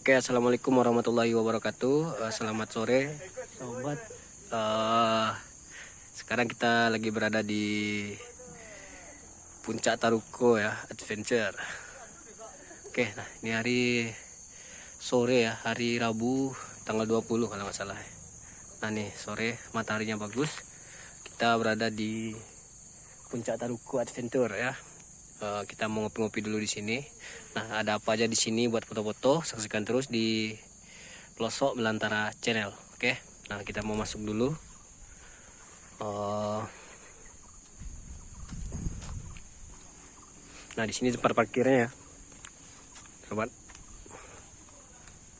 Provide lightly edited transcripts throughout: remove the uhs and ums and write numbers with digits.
Oke, assalamualaikum warahmatullahi wabarakatuh. Selamat sore, sobat. Sekarang kita lagi berada di Puncak Taruko ya, adventure. Oke, nah ini hari sore ya, hari Rabu tanggal 20 kalau nggak salah. Nah nih sore, mataharinya bagus. Kita berada di Puncak Taruko adventure ya. Kita mau ngopi-ngopi dulu di sini. Nah, ada apa aja di sini buat foto-foto? Saksikan terus di pelosok Belantara Channel. Oke. Nah, kita mau masuk dulu. Nah, di sini tempat parkirnya ya, sobat.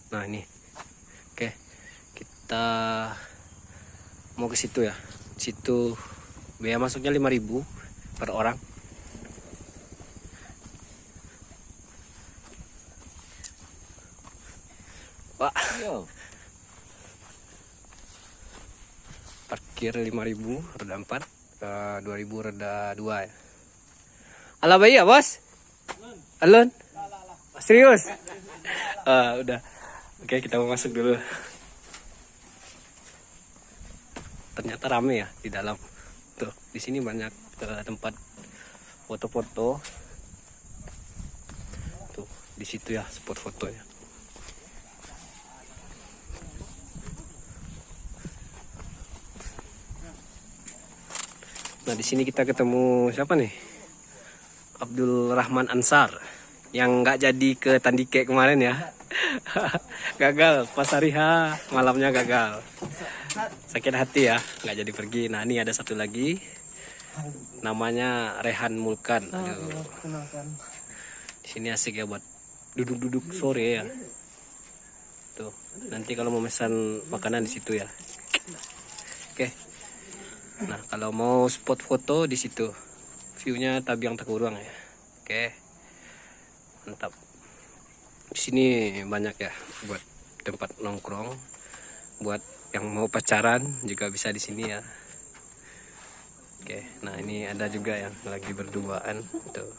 Nah, ini. Oke. Kita mau ke situ ya. Situ biaya masuknya 5.000 per orang. Pak, parkir 5.000 roda 4, 2.000 roda 2 ya. Ala bayi ya bos? Alon? Serius? Udah. Oke, kita mau masuk dulu. Ternyata rame ya di dalam. Tuh, di sini banyak tempat foto-foto. Tuh, di situ ya spot fotonya. Nah, di sini kita ketemu siapa nih? Abdul Rahman Ansar yang nggak jadi ke Tandike kemarin ya. Gagal pas hari H, malamnya gagal. Sakit hati ya, nggak jadi pergi. Nah, ini ada satu lagi. Namanya Rehan Mulkan. Aduh. Di sini asik ya buat duduk-duduk sore ya. Tuh, nanti kalau mau pesan makanan di situ ya. Oke. Nah, kalau mau spot foto di situ, view-nya Tabiang Takuruang ya. Oke, mantap. Di sini banyak ya buat tempat nongkrong, buat yang mau pacaran juga bisa di sini ya. Oke, nah ini ada juga yang lagi berduaan tuh,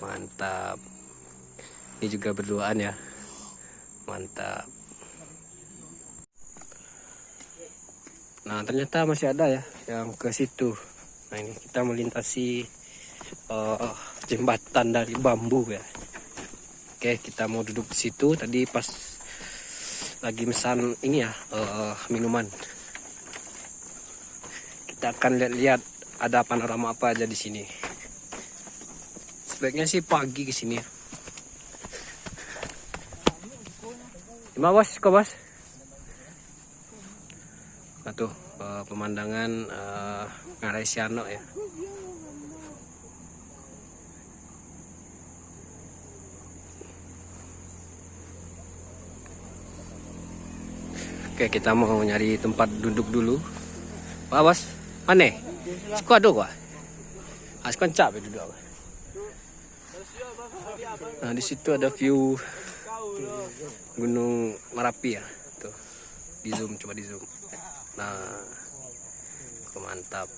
mantap. Ini juga berduaan ya, mantap. Nah, ternyata masih ada ya yang ke situ. Nah, ini kita melintasi jembatan dari bambu ya. Oke, kita mau duduk di situ. Tadi pas lagi pesan ini ya, minuman. Kita akan lihat-lihat ada panorama apa aja di sini. Sebaiknya sih pagi ke sini. Gimana bos? Kok bos? Nah tuh pemandangan Ngarai Siano ya. Oke, kita mau nyari tempat duduk dulu. Pak bos, mana? Siko ada kok? Asik capek duduk. Nah di situ ada view Gunung Merapi ya. Tuh, di zoom, coba di zoom. Nah, mantap.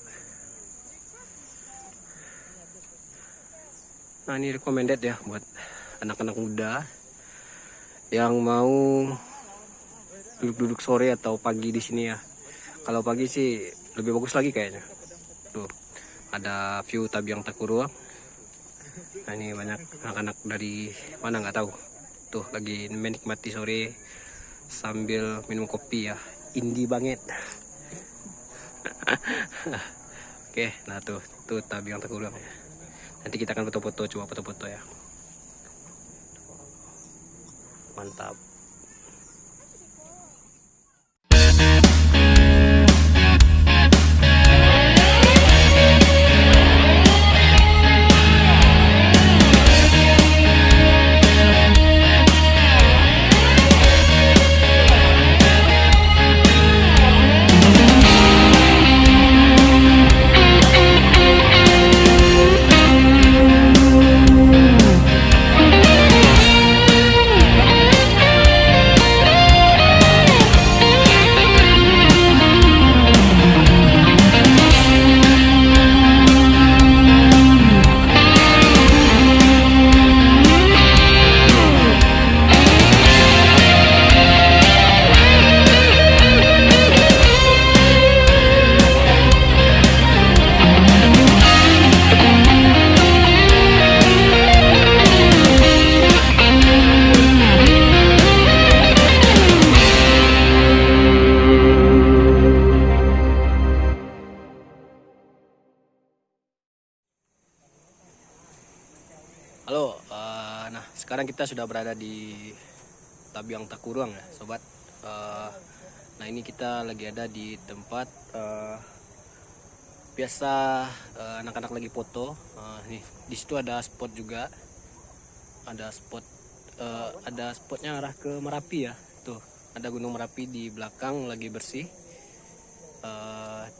Nah, ini recommended ya buat anak-anak muda yang mau duduk-duduk sore atau pagi di sini ya. Kalau pagi sih lebih bagus lagi kayaknya. Tuh, ada view Tabiang Takuruang. Nah, ini banyak anak-anak dari mana nggak tahu. Tuh, lagi menikmati sore sambil minum kopi ya. Indie banget. Oke, nah tuh Tabiang Takuruang ya. Nanti kita akan foto-foto, coba foto-foto ya. Mantap. Halo, nah sekarang kita sudah berada di Tabiang Takurang ya, sobat. Nah ini kita lagi ada di tempat biasa anak-anak lagi foto. Nih di situ ada spot juga, ada spotnya arah ke Merapi ya. Tuh ada Gunung Merapi di belakang lagi bersih.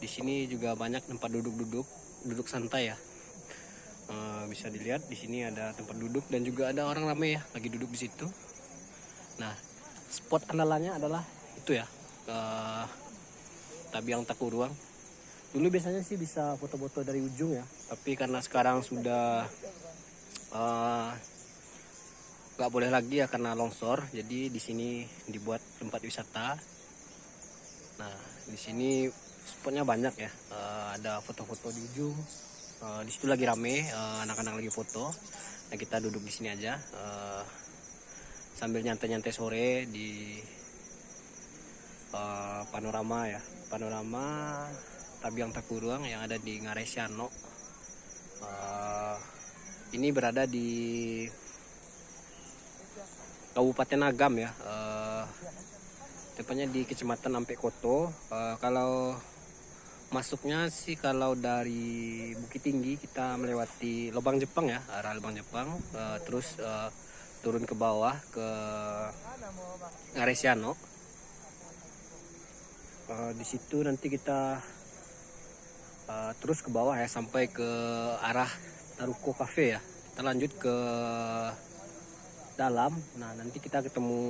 Di sini juga banyak tempat duduk santai ya. Bisa dilihat di sini ada tempat duduk dan juga ada orang ramai ya lagi duduk di situ. Nah, spot andalannya adalah itu ya, Tabiang Takuruang. Dulu biasanya sih bisa foto-foto dari ujung ya, tapi karena sekarang sudah nggak boleh lagi ya karena longsor. Jadi di sini dibuat tempat wisata. Nah, di sini spotnya banyak ya. Ada foto-foto di ujung. Di situ lagi rame, anak-anak lagi foto. Nah, kita duduk di sini aja sambil nyantai-nyantai sore di panorama ya, panorama Tabiang Takuruang yang ada di Ngarai Siano. Ini berada di Kabupaten Agam ya, tepatnya di Kecamatan Ampekoto. Kalau masuknya sih kalau dari Bukit Tinggi kita melewati Lubang Jepang ya, arah Lubang Jepang, terus turun ke bawah ke Ngarai Siano. Di situ nanti kita terus ke bawah ya sampai ke arah Taruko Cafe ya. Kita lanjut ke dalam. Nah nanti kita ketemu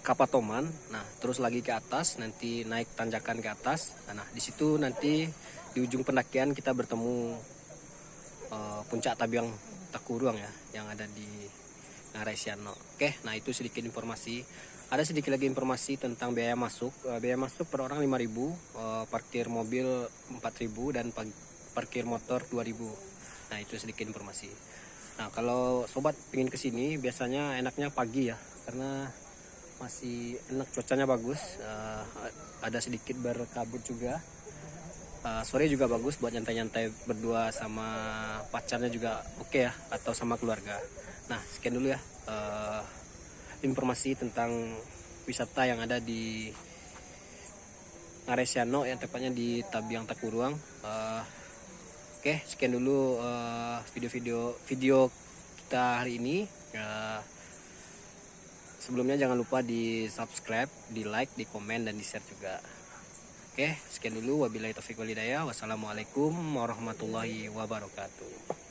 Kapatoman. Nah terus lagi ke atas, nanti naik tanjakan ke atas. Nah di situ nanti di ujung pendakian kita bertemu puncak Tabiang Takuruang ya, yang ada di Ngarai Siano. Oke, nah itu sedikit informasi. Ada sedikit lagi informasi tentang biaya masuk. Biaya masuk per orang 5.000, parkir mobil 4.000 dan parkir motor 2.000. Nah itu sedikit informasi. Nah kalau sobat pengen kesini biasanya enaknya pagi ya, karena masih enak, cuacanya bagus, ada sedikit berkabut juga. Sore juga bagus buat nyantai-nyantai berdua sama pacarnya juga oke ya, atau sama keluarga. Nah sekian dulu ya informasi tentang wisata yang ada di Ngarai Siano yang tepatnya di Tabiang Takuruang. Oke, sekian dulu video kita hari ini. Sebelumnya jangan lupa di subscribe, di like, di komen, dan di share juga. Oke, sekian dulu. Wabillahi taufiq wal hidayah. Wassalamualaikum warahmatullahi wabarakatuh.